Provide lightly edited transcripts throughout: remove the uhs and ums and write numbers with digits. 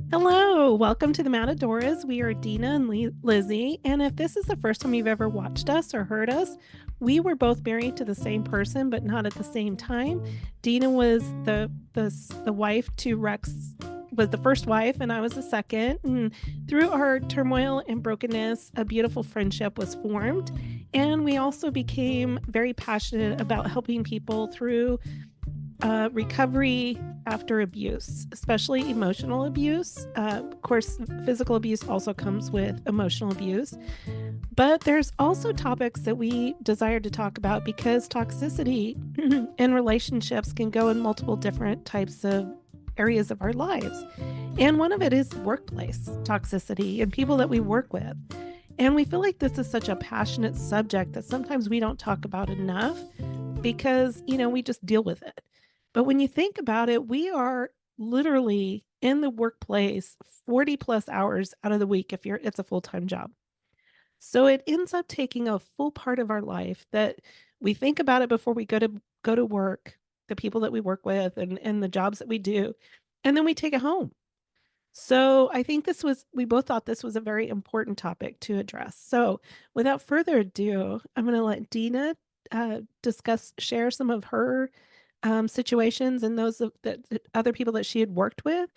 Hello, welcome to the Matadoras. We are Dina and Lizzie, and if this is the first time you've ever watched us or heard us, we were both married to the same person, but not at the same time. Dina was the wife to Rex, was the first wife, and I was the second. And through our turmoil and brokenness, a beautiful friendship was formed, and we also became very passionate about helping people through recovery after abuse, especially emotional abuse. Of course, physical abuse also comes with emotional abuse. But there's also topics that we desire to talk about because toxicity in relationships can go in multiple different types of areas of our lives. And one of it is workplace toxicity and people that we work with. And we feel like this is such a passionate subject that sometimes we don't talk about enough because, we just deal with it. But when you think about it, we are literally in the workplace 40 plus hours out of the week if it's a full-time job. So it ends up taking a full part of our life that we think about it before we go to work, the people that we work with and the jobs that we do, and then we take it home. So I think we both thought this was a very important topic to address. So without further ado, I'm going to let Dina share some of her situations and those that other people that she had worked with.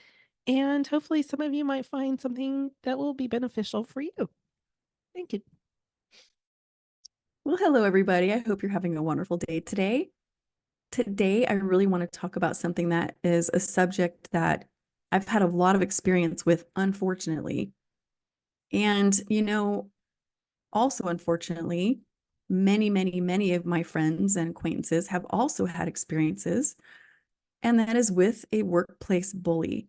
And hopefully some of you might find something that will be beneficial for you. Thank you. Well, hello, everybody. I hope you're having a wonderful day today. Today, I really want to talk about something that is a subject that I've had a lot of experience with, unfortunately. And, also, unfortunately, many of my friends and acquaintances have also had experiences, and that is with a workplace bully.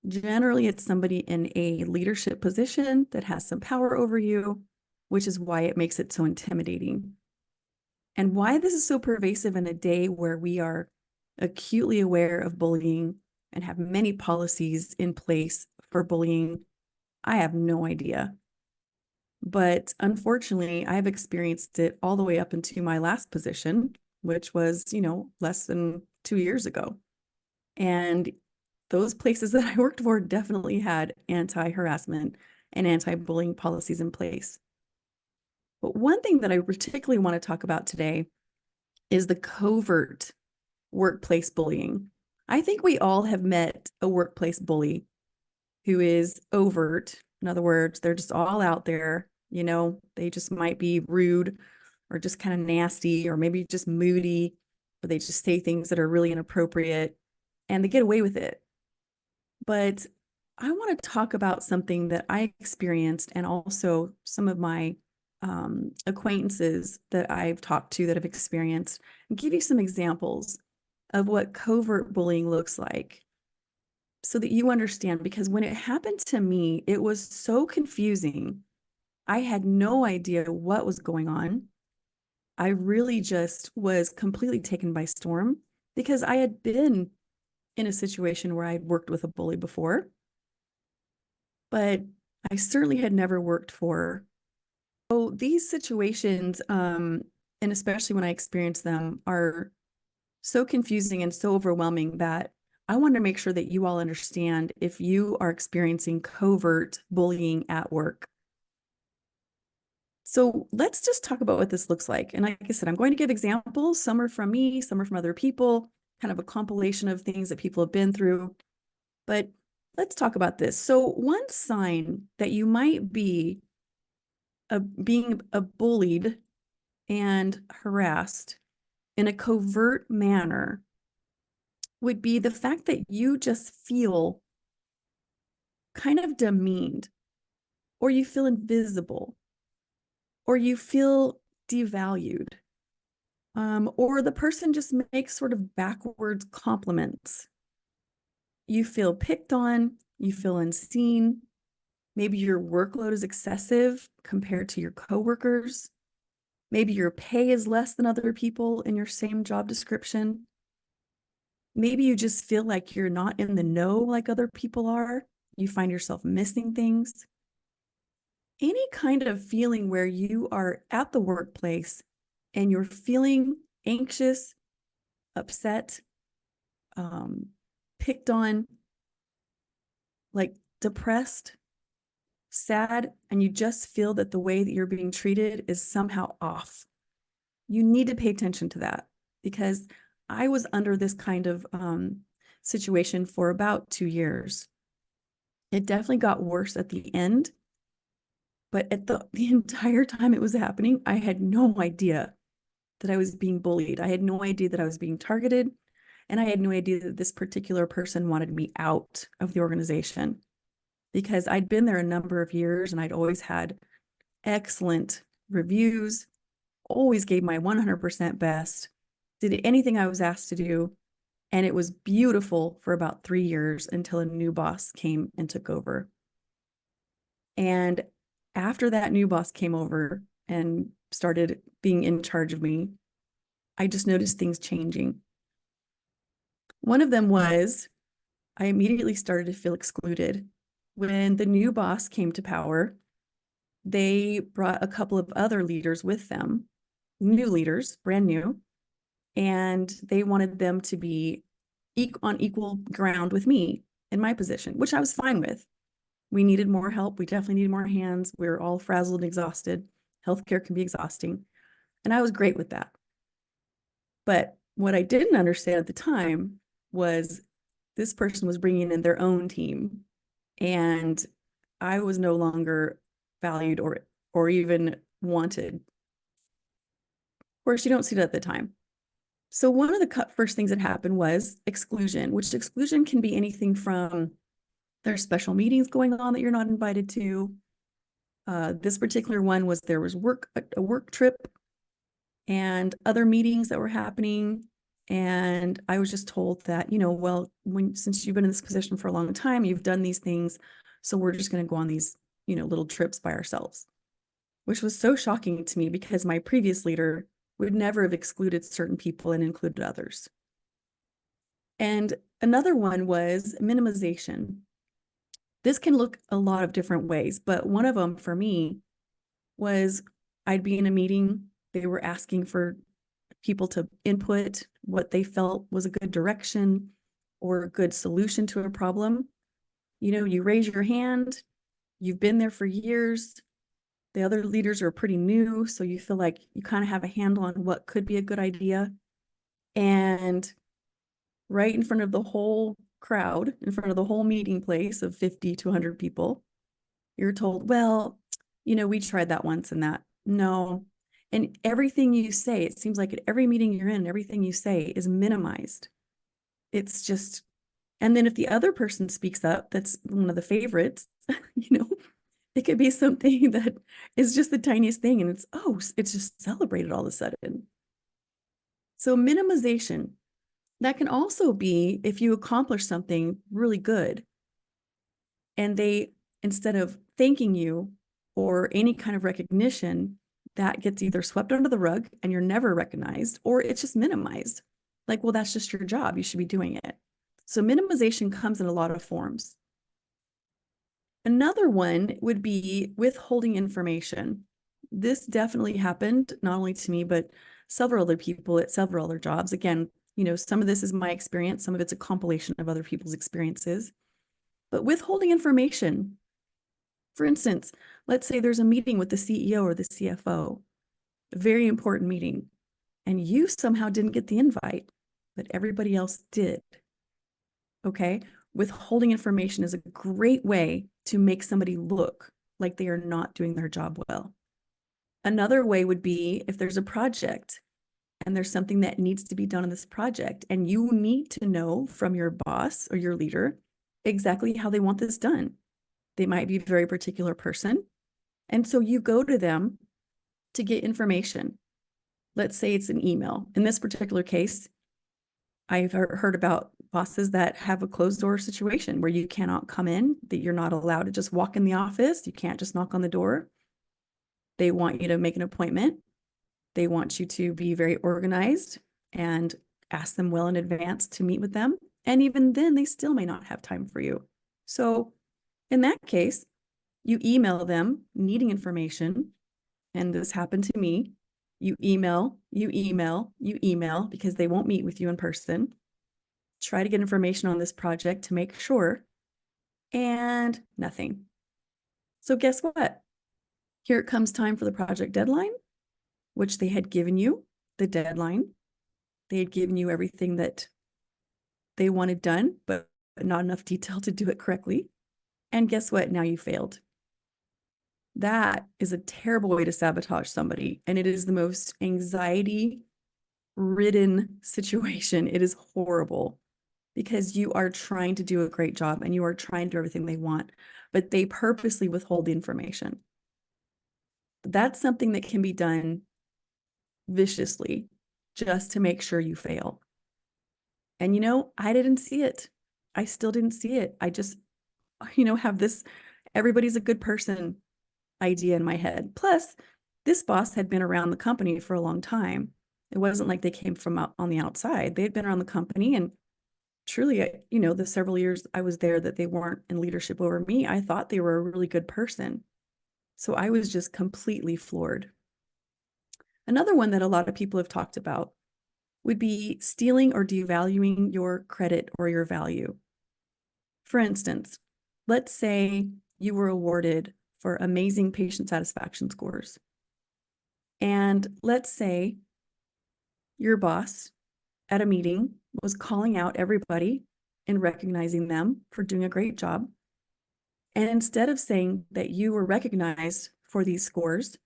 Generally, it's somebody in a leadership position that has some power over you, which is why it makes it so intimidating. And why this is so pervasive in a day where we are acutely aware of bullying and have many policies in place for bullying, I have no idea. But unfortunately, I've experienced it all the way up into my last position, which was, less than 2 years ago. And those places that I worked for definitely had anti-harassment and anti-bullying policies in place. But one thing that I particularly want to talk about today is the covert workplace bullying. I think we all have met a workplace bully who is overt. In other words, they're just all out there. They just might be rude or just kind of nasty or maybe just moody, or they just say things that are really inappropriate and they get away with it. But I want to talk about something that I experienced and also some of my acquaintances that I've talked to that have experienced, and give you some examples of what covert bullying looks like so that you understand. Because when it happened to me, it was so confusing. I had no idea what was going on. I really just was completely taken by storm because I had been in a situation where I'd worked with a bully before, but I certainly had never worked for. So these situations, and especially when I experience them, are so confusing and so overwhelming that I want to make sure that you all understand if you are experiencing covert bullying at work. So let's just talk about what this looks like. And like I said, I'm going to give examples. Some are from me, some are from other people, kind of a compilation of things that people have been through. But let's talk about this. So one sign that you might be being bullied and harassed in a covert manner would be the fact that you just feel kind of demeaned, or you feel invisible, or you feel devalued, or the person just makes sort of backwards compliments. You feel picked on, you feel unseen. Maybe your workload is excessive compared to your coworkers. Maybe your pay is less than other people in your same job description. Maybe you just feel like you're not in the know like other people are. You find yourself missing things. Any kind of feeling where you are at the workplace and you're feeling anxious, upset, picked on, like depressed, sad, and you just feel that the way that you're being treated is somehow off, you need to pay attention to that, because I was under this kind of situation for about 2 years. It definitely got worse at the end, but at the entire time it was happening, I had no idea that I was being bullied. I had no idea that I was being targeted. And I had no idea that this particular person wanted me out of the organization, because I'd been there a number of years and I'd always had excellent reviews, always gave my 100% best, did anything I was asked to do. And it was beautiful for about 3 years until a new boss came and took over. And after that new boss came over and started being in charge of me, I just noticed things changing. One of them was I immediately started to feel excluded. When the new boss came to power, they brought a couple of other leaders with them, new leaders, brand new, and they wanted them to be on equal ground with me in my position, which I was fine with. We needed more help. We definitely needed more hands. We were all frazzled and exhausted. Healthcare can be exhausting. And I was great with that. But what I didn't understand at the time was this person was bringing in their own team, and I was no longer valued or even wanted. Of course, you don't see that at the time. So one of the first things that happened was exclusion, which exclusion can be anything from there's special meetings going on that you're not invited to. This particular one was there was a work trip and other meetings that were happening. And I was just told that, well, since you've been in this position for a long time, you've done these things. So we're just going to go on these, little trips by ourselves, which was so shocking to me because my previous leader would never have excluded certain people and included others. And another one was minimization. This can look a lot of different ways, but one of them for me was I'd be in a meeting, they were asking for people to input what they felt was a good direction or a good solution to a problem. You raise your hand, you've been there for years, the other leaders are pretty new, so you feel like you kind of have a handle on what could be a good idea. And right in front of the whole crowd, in front of the whole meeting place of 50 to 100 people, you're told, well, we tried that once and that. No. And everything you say, it seems like at every meeting you're in, everything you say is minimized. It's just, and then if the other person speaks up, that's one of the favorites, it could be something that is just the tiniest thing. And it's just celebrated all of a sudden. So minimization, that can also be if you accomplish something really good and they, instead of thanking you or any kind of recognition, that gets either swept under the rug and you're never recognized, or it's just minimized. Like, well, that's just your job. You should be doing it. So minimization comes in a lot of forms. Another one would be withholding information. This definitely happened not only to me, but several other people at several other jobs. Again, some of this is my experience, some of it's a compilation of other people's experiences. But withholding information, for instance, let's say there's a meeting with the CEO or the CFO, a very important meeting, and you somehow didn't get the invite, but everybody else did. Okay? Withholding information is a great way to make somebody look like they are not doing their job well. Another way would be if there's a project and there's something that needs to be done on this project, and you need to know from your boss or your leader exactly how they want this done. They might be a very particular person. And so you go to them to get information. Let's say it's an email. In this particular case, I've heard about bosses that have a closed door situation where you cannot come in, that you're not allowed to just walk in the office. You can't just knock on the door. They want you to make an appointment. They want you to be very organized and ask them well in advance to meet with them. And even then, they still may not have time for you. So in that case, you email them needing information. And this happened to me. You email because they won't meet with you in person. Try to get information on this project to make sure. and nothing. So guess what? Here it comes time for the project deadline, which they had given you the deadline. They had given you everything that they wanted done, but not enough detail to do it correctly. And guess what? Now you failed. That is a terrible way to sabotage somebody. And it is the most anxiety ridden situation. It is horrible because you are trying to do a great job and you are trying to do everything they want, but they purposely withhold the information. That's something that can be done viciously just to make sure you fail. And I didn't see it. I still didn't see it. I just, have this everybody's a good person idea in my head. Plus, this boss had been around the company for a long time. It wasn't like they came from out on the outside. They had been around the company, and truly, the several years I was there that they weren't in leadership over me, I thought they were a really good person. So I was just completely floored. Another one that a lot of people have talked about would be stealing or devaluing your credit or your value. For instance, let's say you were awarded for amazing patient satisfaction scores. And let's say your boss at a meeting was calling out everybody and recognizing them for doing a great job. And instead of saying that you were recognized for these scores,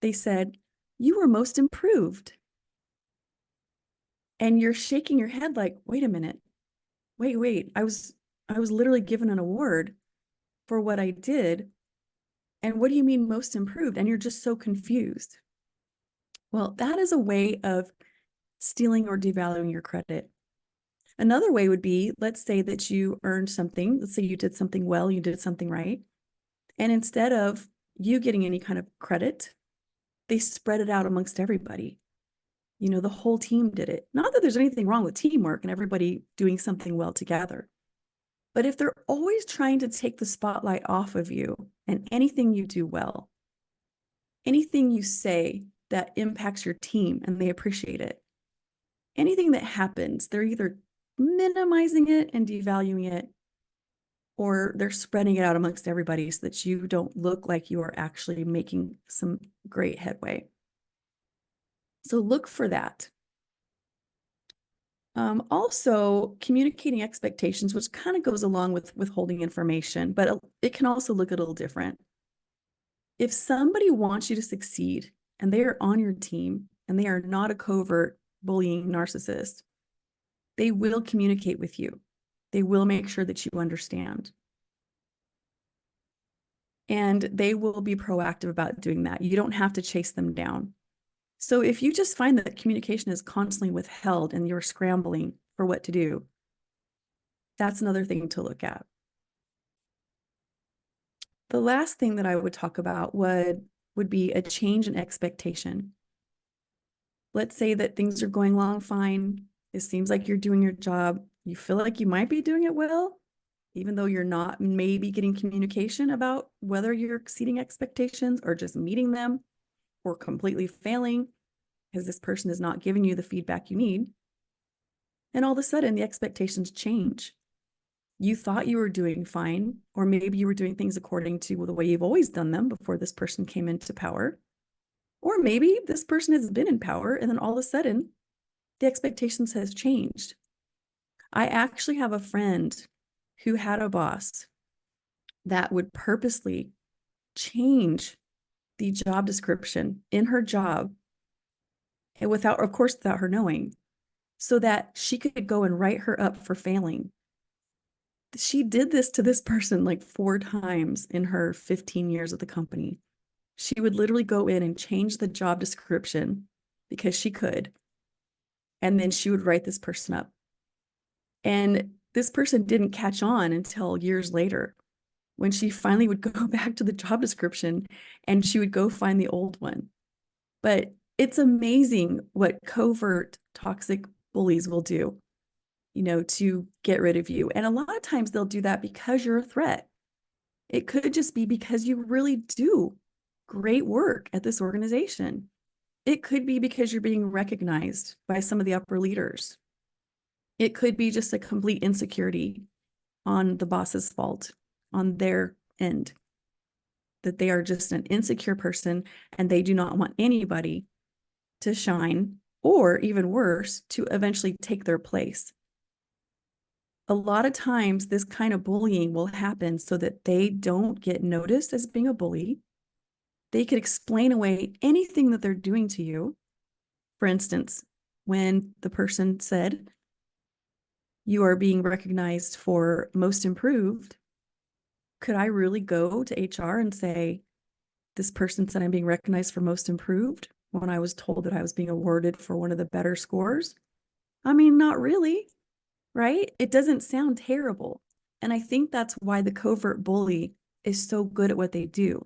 they said, you were most improved. And you're shaking your head like, wait a minute, wait, I was literally given an award for what I did. And what do you mean most improved? And you're just so confused. Well, that is a way of stealing or devaluing your credit. Another way would be, let's say that you earned something. Let's say you did something well, you did something right. And instead of you getting any kind of credit, they spread it out amongst everybody. The whole team did it. Not that there's anything wrong with teamwork and everybody doing something well together. But if they're always trying to take the spotlight off of you and anything you do well, anything you say that impacts your team and they appreciate it, anything that happens, they're either minimizing it and devaluing it, or they're spreading it out amongst everybody so that you don't look like you are actually making some great headway. So look for that. Also, communicating expectations, which kind of goes along with withholding information, but it can also look a little different. If somebody wants you to succeed and they are on your team and they are not a covert bullying narcissist, they will communicate with you. They will make sure that you understand. And they will be proactive about doing that. You don't have to chase them down. So if you just find that communication is constantly withheld and you're scrambling for what to do, that's another thing to look at. The last thing that I would talk about would be a change in expectation. Let's say that things are going along fine. It seems like you're doing your job. You feel like you might be doing it well, even though you're not maybe getting communication about whether you're exceeding expectations or just meeting them or completely failing because this person is not giving you the feedback you need. And all of a sudden, the expectations change. You thought you were doing fine, or maybe you were doing things according to the way you've always done them before this person came into power. Or maybe this person has been in power and then all of a sudden the expectations has changed. I actually have a friend who had a boss that would purposely change the job description in her job, and without her knowing, so that she could go and write her up for failing. She did this to this person like 4 times in her 15 years at the company. She would literally go in and change the job description because she could. And then she would write this person up. And this person didn't catch on until years later when she finally would go back to the job description and she would go find the old one. But it's amazing what covert toxic bullies will do, to get rid of you. And a lot of times they'll do that because you're a threat. It could just be because you really do great work at this organization. It could be because you're being recognized by some of the upper leaders. It could be just a complete insecurity on the boss's fault. on their end, that they are just an insecure person and they do not want anybody to shine, or even worse, to eventually take their place. A lot of times, this kind of bullying will happen so that they don't get noticed as being a bully. They could explain away anything that they're doing to you. For instance, when the person said, "You are being recognized for most improved," could I really go to HR and say, "This person said I'm being recognized for most improved," when I was told that I was being awarded for one of the better scores? I mean, not really, right? It doesn't sound terrible. And I think that's why the covert bully is so good at what they do,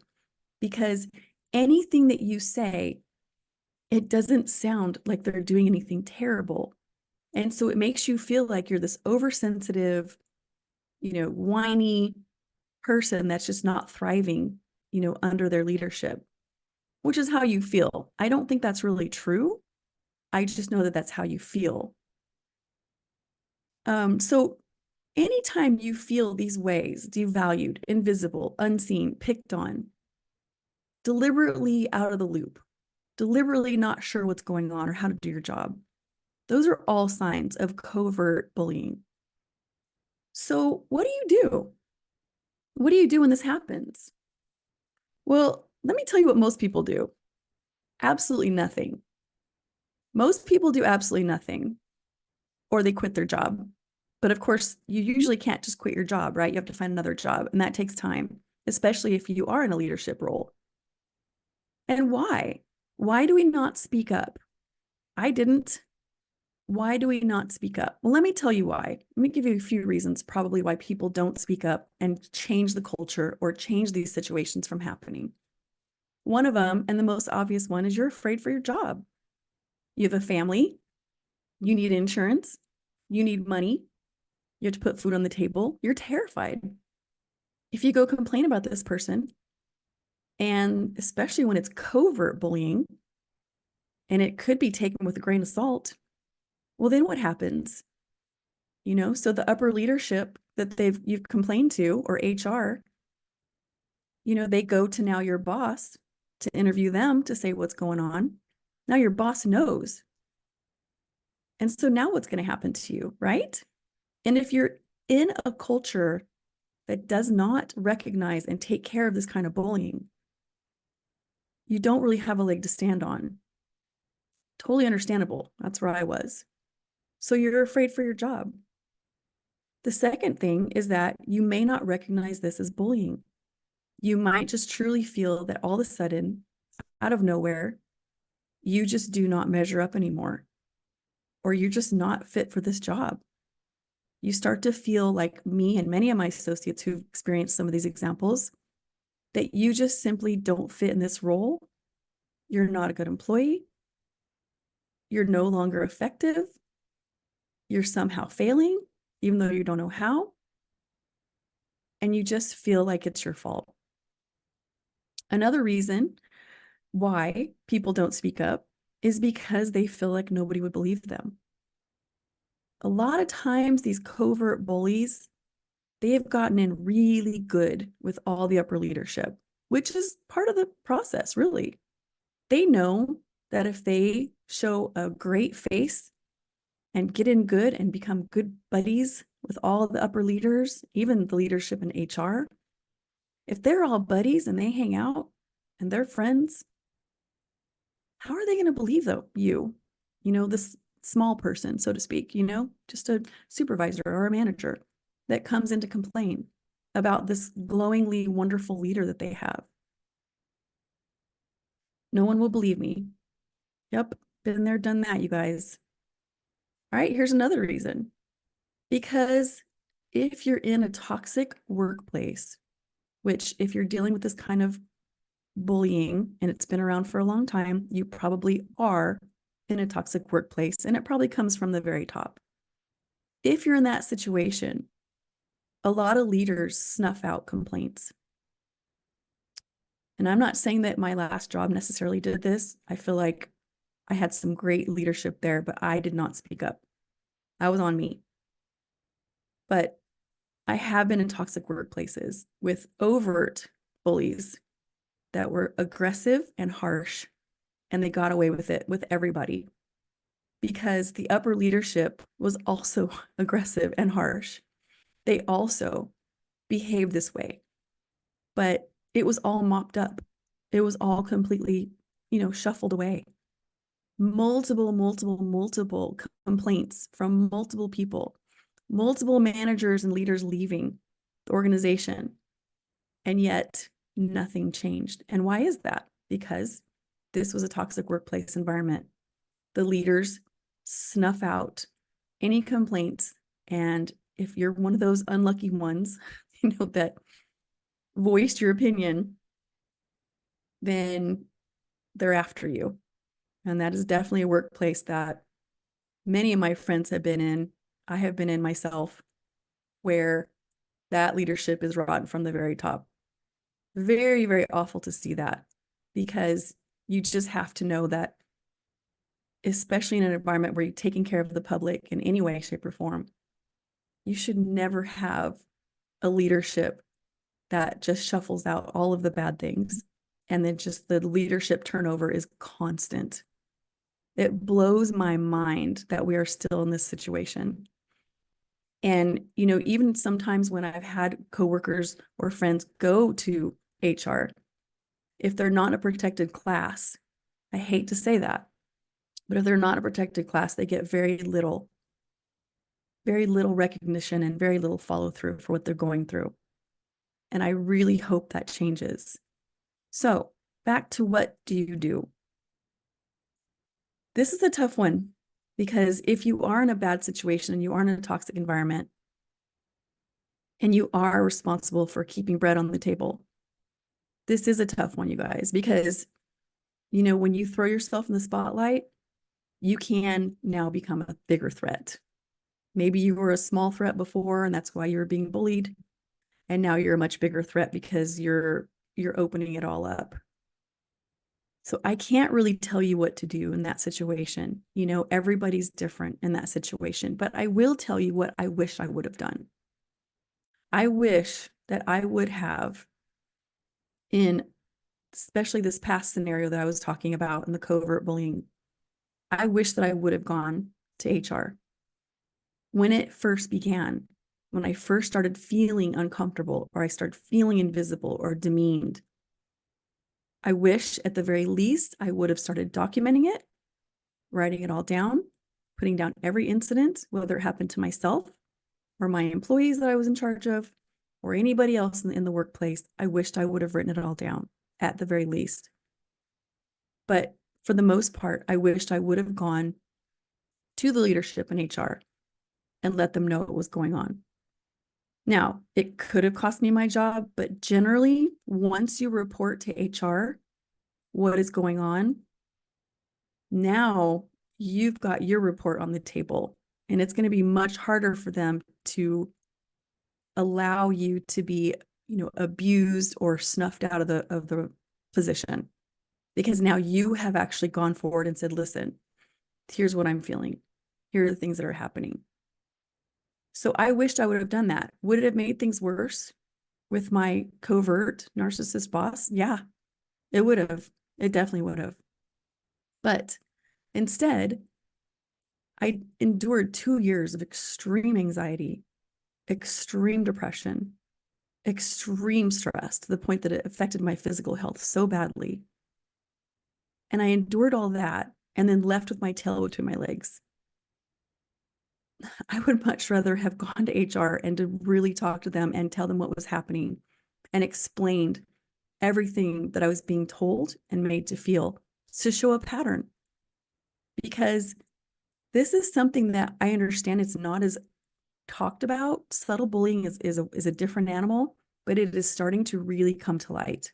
because anything that you say, it doesn't sound like they're doing anything terrible. And so it makes you feel like you're this oversensitive, whiny person that's just not thriving, under their leadership, which is how you feel. I don't think that's really true. I just know that that's how you feel. So anytime you feel these ways, devalued, invisible, unseen, picked on, deliberately out of the loop, deliberately not sure what's going on or how to do your job, those are all signs of covert bullying. So what do you do? What do you do when this happens? Well, let me tell you what most people do. Absolutely nothing. Most people do absolutely nothing, or they quit their job. But of course, you usually can't just quit your job, right? You have to find another job, and that takes time, especially if you are in a leadership role. And why? Why do we not speak up? I didn't. Why do we not speak up? Well, let me tell you why. Let me give you a few reasons probably why people don't speak up and change the culture or change these situations from happening. One of them, and the most obvious one, is you're afraid for your job. You have a family, you need insurance, you need money, you have to put food on the table. You're terrified. If you go complain about this person, and especially when it's covert bullying, and it could be taken with a grain of salt, well, then what happens? So the upper leadership that you've complained to, or HR, they go to now your boss to interview them to say what's going on. Now your boss knows. And so now what's going to happen to you, right? And if you're in a culture that does not recognize and take care of this kind of bullying, you don't really have a leg to stand on. Totally understandable. That's where I was. So you're afraid for your job. The second thing is that you may not recognize this as bullying. You might just truly feel that all of a sudden, out of nowhere, you just do not measure up anymore, or you're just not fit for this job. You start to feel like me and many of my associates who've experienced some of these examples, that you just simply don't fit in this role. You're not a good employee. You're no longer effective. You're somehow failing, even though you don't know how. And you just feel like it's your fault. Another reason why people don't speak up is because they feel like nobody would believe them. A lot of times, these covert bullies, they have gotten in really good with all the upper leadership, which is part of the process, really. They know that if they show a great face and get in good and become good buddies with all the upper leaders, even the leadership in HR, if they're all buddies and they hang out and they're friends, how are they going to believe you, this small person, so to speak, just a supervisor or a manager that comes in to complain about this glowingly wonderful leader that they have? No one will believe me. Yep, been there, done that, you guys. All right, here's another reason. Because if you're in a toxic workplace, which if you're dealing with this kind of bullying and it's been around for a long time, you probably are in a toxic workplace, and it probably comes from the very top. If you're in that situation, a lot of leaders snuff out complaints. And I'm not saying that my last job necessarily did this. I feel like I had some great leadership there, but I did not speak up. That was on me. But I have been in toxic workplaces with overt bullies that were aggressive and harsh, and they got away with it with everybody because the upper leadership was also aggressive and harsh. They also behaved this way, but it was all mopped up. It was all completely, shuffled away. Multiple complaints from multiple people, multiple managers and leaders leaving the organization. And yet nothing changed. And why is that? Because this was a toxic workplace environment. The leaders snuff out any complaints. And if you're one of those unlucky ones, that voiced your opinion, then they're after you. And that is definitely a workplace that many of my friends have been in. I have been in myself, where that leadership is rotten from the very top. Very, very awful to see that, because you just have to know that, especially in an environment where you're taking care of the public in any way, shape, or form, you should never have a leadership that just shuffles out all of the bad things. And then just the leadership turnover is constant. It blows my mind that we are still in this situation. And, even sometimes when I've had coworkers or friends go to HR, if they're not a protected class, I hate to say that, but if they're not a protected class, they get very little recognition and very little follow through for what they're going through. And I really hope that changes. So back to, what do you do? This is a tough one, because if you are in a bad situation and you are in a toxic environment and you are responsible for keeping bread on the table, this is a tough one, you guys, because, when you throw yourself in the spotlight, you can now become a bigger threat. Maybe you were a small threat before, and that's why you were being bullied. And now you're a much bigger threat because you're opening it all up. So I can't really tell you what to do in that situation. Everybody's different in that situation, but I will tell you what I wish I would have done. I wish that I would have, in especially this past scenario that I was talking about in the covert bullying, I wish that I would have gone to HR when it first began, when I first started feeling uncomfortable, or I started feeling invisible or demeaned. I wish at the very least I would have started documenting it, writing it all down, putting down every incident, whether it happened to myself or my employees that I was in charge of, or anybody else in the workplace. I wished I would have written it all down at the very least. But for the most part, I wished I would have gone to the leadership in HR and let them know what was going on. Now, it could have cost me my job, but generally, once you report to HR what is going on, now you've got your report on the table, and it's going to be much harder for them to allow you to be, abused or snuffed out of the position, because now you have actually gone forward and said, listen, here's what I'm feeling. Here are the things that are happening. So I wished I would have done that. Would it have made things worse with my covert narcissist boss? Yeah, it would have. It definitely would have. But instead, I endured 2 years of extreme anxiety, extreme depression, extreme stress, to the point that it affected my physical health so badly. And I endured all that and then left with my tail between my legs. I would much rather have gone to HR and to really talk to them and tell them what was happening, and explained everything that I was being told and made to feel, to show a pattern. Because this is something that I understand it's not as talked about. Subtle bullying is a different animal, but it is starting to really come to light.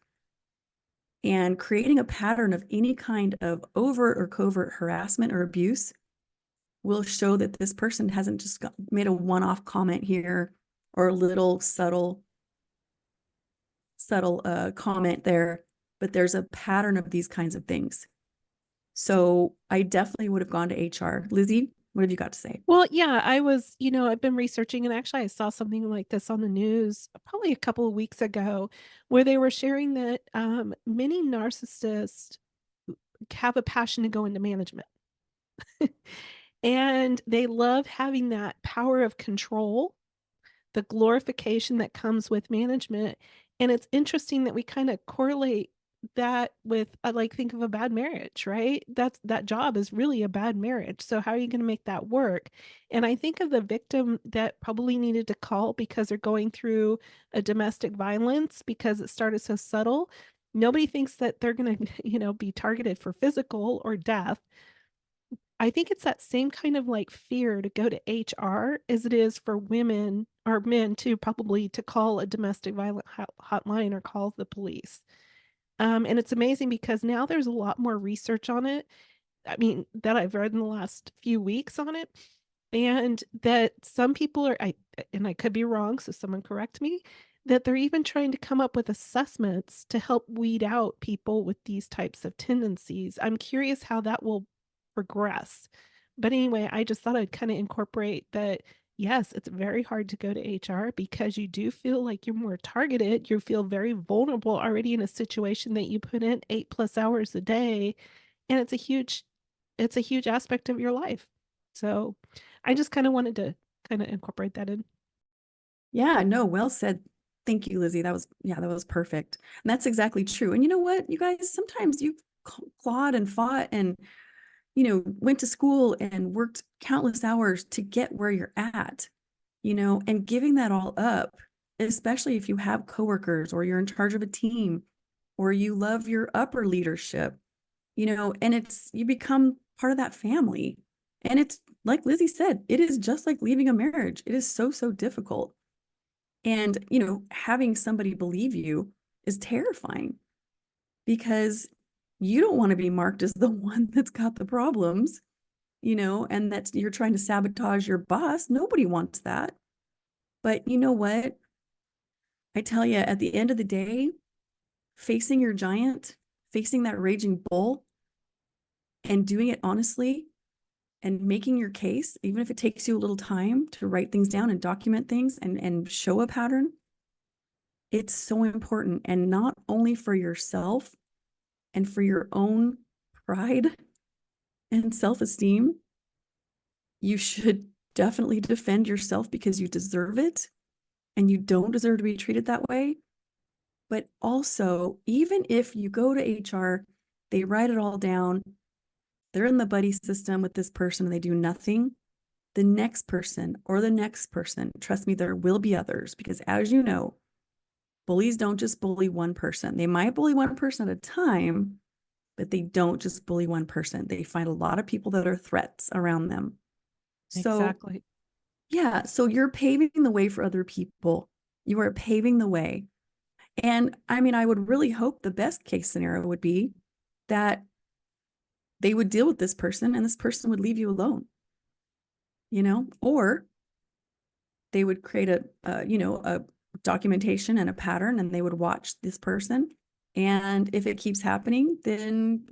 And creating a pattern of any kind of overt or covert harassment or abuse will show that this person hasn't just made a one-off comment here, or a little subtle comment there, but there's a pattern of these kinds of things. So I definitely would have gone to HR. Lizzie, What have you got to say? Well, yeah, I've been researching and actually I saw something like this on the news probably a couple of weeks ago where they were sharing that many narcissists have a passion to go into management. And they love having that power of control, the glorification that comes with management. And it's interesting that we kind of correlate that with like think of a bad marriage, right? That job is really a bad marriage. So how are you going to make that work? And I think of the victim that probably needed to call because they're going through a domestic violence because it started so subtle. Nobody thinks that they're going to, be targeted for physical or death. I think it's that same kind of like fear to go to HR as it is for women or men to probably to call a domestic violent hotline or call the police. And it's amazing because now there's a lot more research on it. I mean, that I've read in the last few weeks on it, and that some people and I could be wrong, so someone correct me, that they're even trying to come up with assessments to help weed out people with these types of tendencies. I'm curious how that will progress. But anyway, I just thought I'd kind of incorporate that. Yes, it's very hard to go to HR because you do feel like you're more targeted. You feel very vulnerable already in a situation that you put in 8+ hours a day, and it's a huge aspect of your life. So I just kind of wanted to kind of incorporate that in. Yeah, no, well said. Thank you, Lizzie. That was perfect. And that's exactly true. And you know what, you guys, sometimes you've clawed and fought and, went to school and worked countless hours to get where you're at, and giving that all up, especially if you have coworkers or you're in charge of a team or you love your upper leadership, and you become part of that family. And it's like Lizzie said, it is just like leaving a marriage. It is so, so difficult. And, having somebody believe you is terrifying because you don't want to be marked as the one that's got the problems, and that you're trying to sabotage your boss. Nobody wants that. But you know what? I tell you, at the end of the day, facing your giant, facing that raging bull, and doing it honestly and making your case, even if it takes you a little time to write things down and document things and show a pattern, it's so important. And not only for yourself and for your own pride and self-esteem, you should definitely defend yourself because you deserve it and you don't deserve to be treated that way. But also, even if you go to HR, they write it all down, they're in the buddy system with this person and they do nothing, the next person or the next person, trust me, there will be others because as you know, bullies don't just bully one person. They might bully one person at a time, but they don't just bully one person. They find a lot of people that are threats around them. So, Exactly. yeah, so you're paving the way for other people. You are paving the way. And I mean, I would really hope the best case scenario would be that they would deal with this person and this person would leave you alone, or they would create a documentation and a pattern and they would watch this person. And if it keeps happening, then,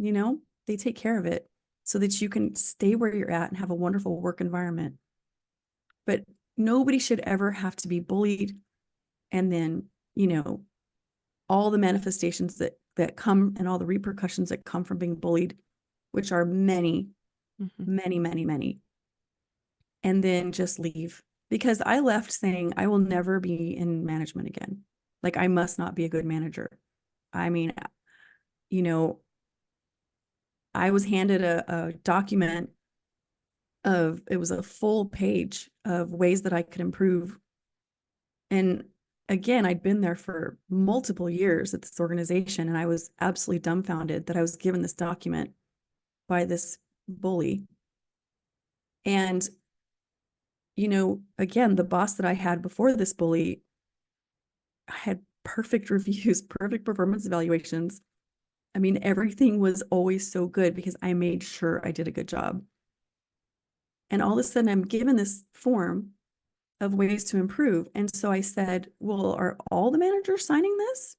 they take care of it so that you can stay where you're at and have a wonderful work environment. But nobody should ever have to be bullied. And then, all the manifestations that come and all the repercussions that come from being bullied, which are many, Mhm. many, many, many, and then just leave. Because I left saying I will never be in management again. Like I must not be a good manager. I mean, you know, I was handed a document it was a full page of ways that I could improve. And again, I'd been there for multiple years at this organization, and I was absolutely dumbfounded that I was given this document by this bully. And, again, the boss that I had before this bully, I had perfect reviews, perfect performance evaluations. I mean, everything was always so good because I made sure I did a good job. And all of a sudden, I'm given this form of ways to improve. And so I said, well, are all the managers signing this?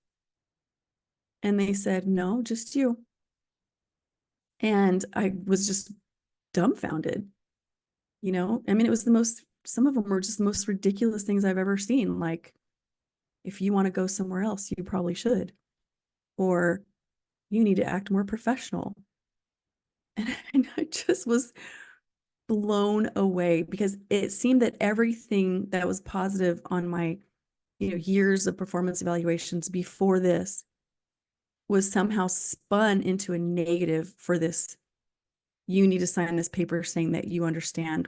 And they said, no, just you. And I was just dumbfounded. I mean, some of them were just the most ridiculous things I've ever seen. Like, if you want to go somewhere else, you probably should. Or you need to act more professional. And I just was blown away because it seemed that everything that was positive on my, years of performance evaluations before this was somehow spun into a negative for this. You need to sign this paper saying that you understand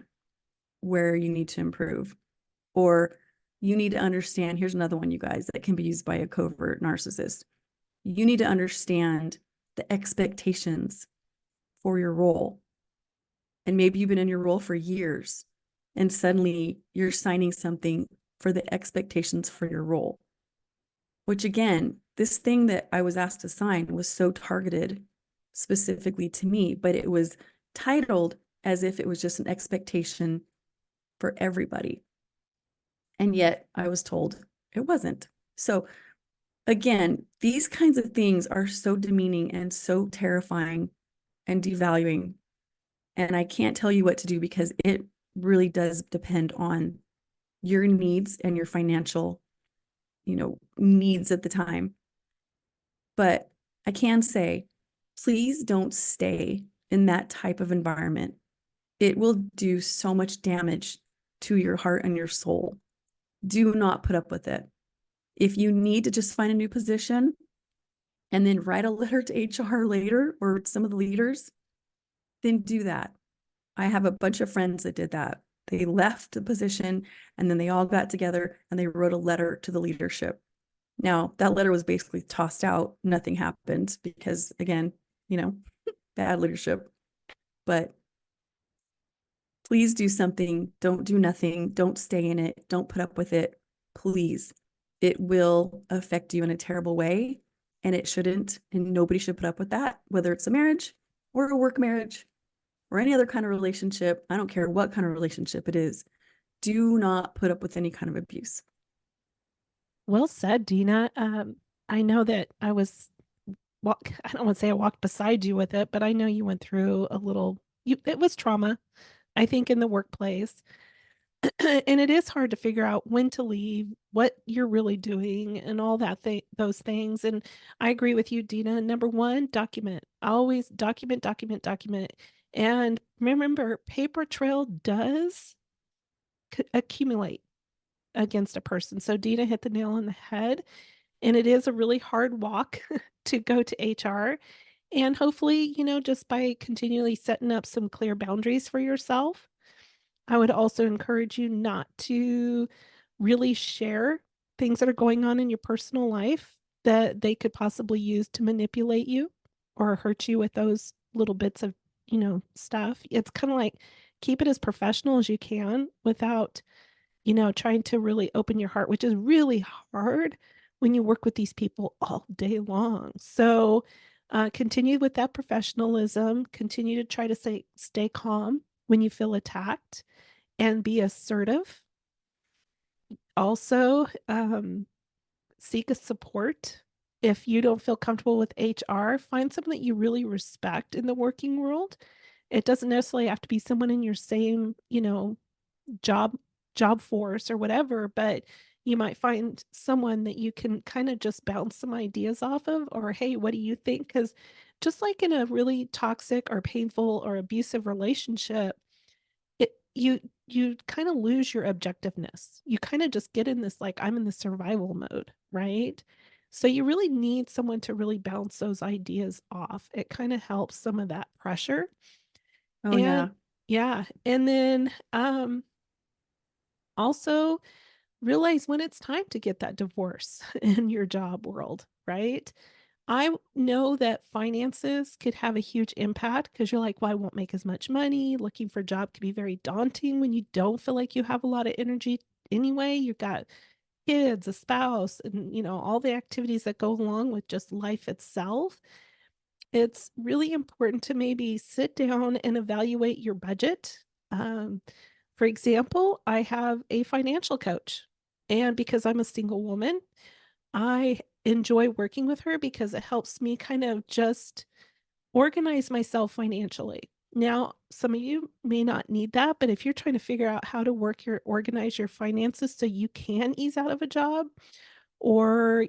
where you need to improve. Or you need to understand, here's another one, you guys, that can be used by a covert narcissist. You need to understand the expectations for your role. And maybe you've been in your role for years and suddenly you're signing something for the expectations for your role, which again, this thing that I was asked to sign was so targeted specifically to me, but it was titled as if it was just an expectation for everybody. And yet I was told it wasn't. So again, these kinds of things are so demeaning and so terrifying and devaluing. And I can't tell you what to do because it really does depend on your needs and your financial, needs at the time. But I can say, please don't stay in that type of environment. It will do so much damage to your heart and your soul. Do not put up with it. If you need to just find a new position and then write a letter to HR later or some of the leaders, then do that. I have a bunch of friends that did that. They left the position and then they all got together and they wrote a letter to the leadership. Now, that letter was basically tossed out. Nothing happened because, again, bad leadership. But please do something. Don't do nothing. Don't stay in it. Don't put up with it. Please. It will affect you in a terrible way and it shouldn't. And nobody should put up with that, whether it's a marriage or a work marriage or any other kind of relationship. I don't care what kind of relationship it is. Do not put up with any kind of abuse. Well said, Dina. I know that I don't want to say I walked beside you with it, but I know you went through it was trauma, I think, in the workplace. And it is hard to figure out when to leave, what you're really doing, and all those things. And I agree with you, Dina. Number one, document. Always document, document, document. And remember, paper trail does accumulate against a person. So Dina hit the nail on the head. And it is a really hard walk to go to HR. And hopefully, just by continually setting up some clear boundaries for yourself, I would also encourage you not to really share things that are going on in your personal life that they could possibly use to manipulate you or hurt you with those little bits of, stuff. It's kind of like keep it as professional as you can without, trying to really open your heart, which is really hard when you work with these people all day long. So continue with that professionalism, continue to try to stay calm when you feel attacked and be assertive. Also, seek a support. If you don't feel comfortable with HR, find someone that you really respect in the working world. It doesn't necessarily have to be someone in your same, job job force or whatever, but you might find someone that you can kind of just bounce some ideas off of, or hey, what do you think? Because just like in a really toxic or painful or abusive relationship, you kind of lose your objectiveness. You kind of just get in this like I'm in the survival mode, right? So you really need someone to really bounce those ideas off. It kind of helps some of that pressure. Oh, And yeah. yeah, and then also realize when it's time to get that divorce in your job world, right? I know that finances could have a huge impact because you're like, well, I won't make as much money. Looking for a job can be very daunting when you don't feel like you have a lot of energy anyway. You've got kids, a spouse, and all the activities that go along with just life itself. It's really important to maybe sit down and evaluate your budget. Um, for example, I have a financial coach, and because I'm a single woman, I enjoy working with her because it helps me kind of just organize myself financially. Now, some of you may not need that, but if you're trying to figure out how to organize your finances so you can ease out of a job, or,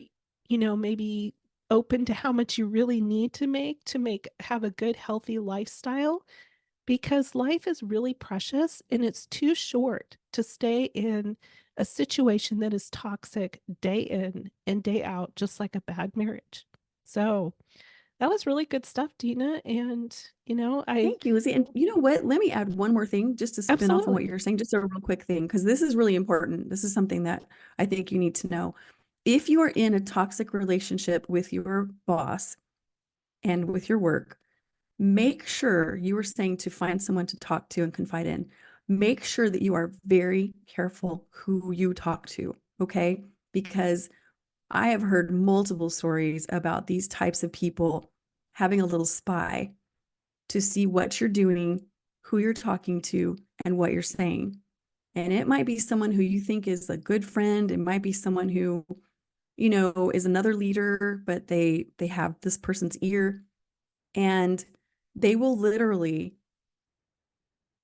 maybe open to how much you really need to have a good, healthy lifestyle, because life is really precious and it's too short to stay in a situation that is toxic day in and day out, just like a bad marriage. So that was really good stuff, Dina. And, I Thank you, Lizzie. And you know what? Let me add one more thing just to spin off on what absolutely. you're saying, just a real quick thing, because this is really important. This is something that I think you need to know. If you are in a toxic relationship with your boss and with your work, make sure you were saying to find someone to talk to and confide in. Make sure that you are very careful who you talk to, okay? Because I have heard multiple stories about these types of people having a little spy to see what you're doing, who you're talking to, and what you're saying. And it might be someone who you think is a good friend. It might be someone who, is another leader, but they have this person's ear, and they will literally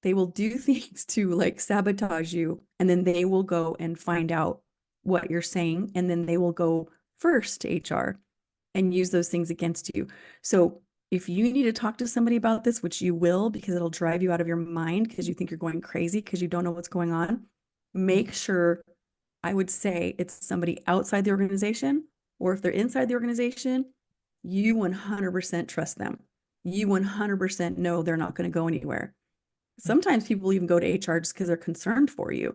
they will do things to like sabotage you, and then they will go and find out what you're saying, and then they will go first to HR and use those things against you. So if you need to talk to somebody about this, which you will, because it'll drive you out of your mind because you think you're going crazy because you don't know what's going on, make sure, I would say, it's somebody outside the organization, or if they're inside the organization, you 100% trust them. You 100% know they're not going to go anywhere. Sometimes people even go to HR just because they're concerned for you.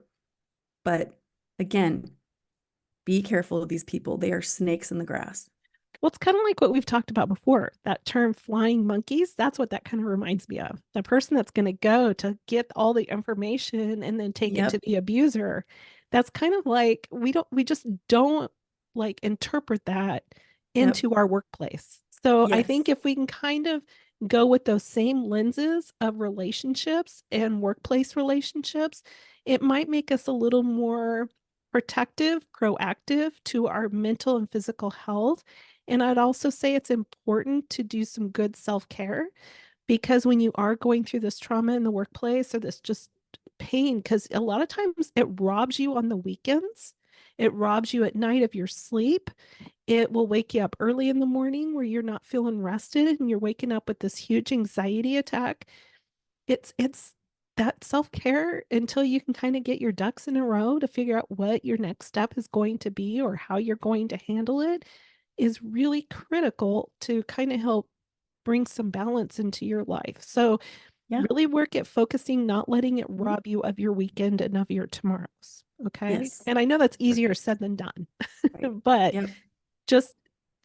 But again, be careful of these people. They are snakes in the grass. Well, it's kind of like what we've talked about before. That term flying monkeys, that's what that kind of reminds me of. The person that's going to go to get all the information and then take it to Yep. the abuser. That's kind of like we just don't like interpret that Yep. into our workplace. So I think Yes. if we can kind of go with those same lenses of relationships and workplace relationships, it might make us a little more protective, proactive to our mental and physical health. And I'd also say it's important to do some good self care, because when you are going through this trauma in the workplace or this just pain, because a lot of times it robs you on the weekends, it robs you at night of your sleep. It will wake you up early in the morning where you're not feeling rested and you're waking up with this huge anxiety attack. It's that self care until you can kind of get your ducks in a row to figure out what your next step is going to be or how you're going to handle it is really critical to kind of help bring some balance into your life. So, Yeah. really work at focusing, not letting it Mhm. rob you of your weekend and of your tomorrows. Okay. Yes. And I know that's easier Perfect. said than done, Right. but Yep. just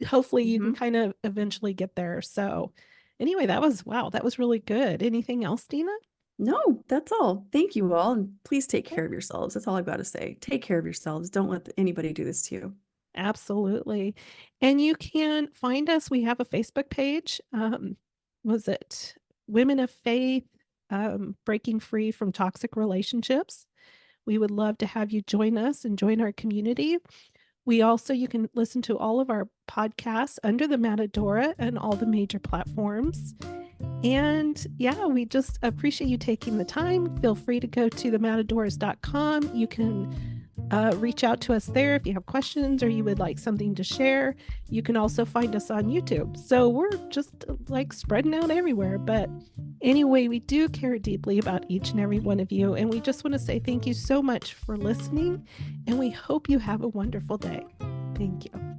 hopefully you can Hmm. kind of eventually get there. So, anyway, that was wow, that was really good. Anything else, Dina? No, that's all. Thank you all. And please take care of yourselves. That's all I've got to say. Take care of yourselves. Don't let anybody do this to you. Absolutely. And you can find us. We have a Facebook page. Was it Women of Faith, Breaking Free from Toxic Relationships? We would love to have you join us and join our community. You can listen to all of our podcasts under the Matadora and all the major platforms. And yeah, we just appreciate you taking the time. Feel free to go to thematadoras.com. You can reach out to us there if you have questions or you would like something to share. You can also find us on YouTube. So we're just like spreading out everywhere. But anyway, we do care deeply about each and every one of you. And we just want to say thank you so much for listening. And we hope you have a wonderful day. Thank you.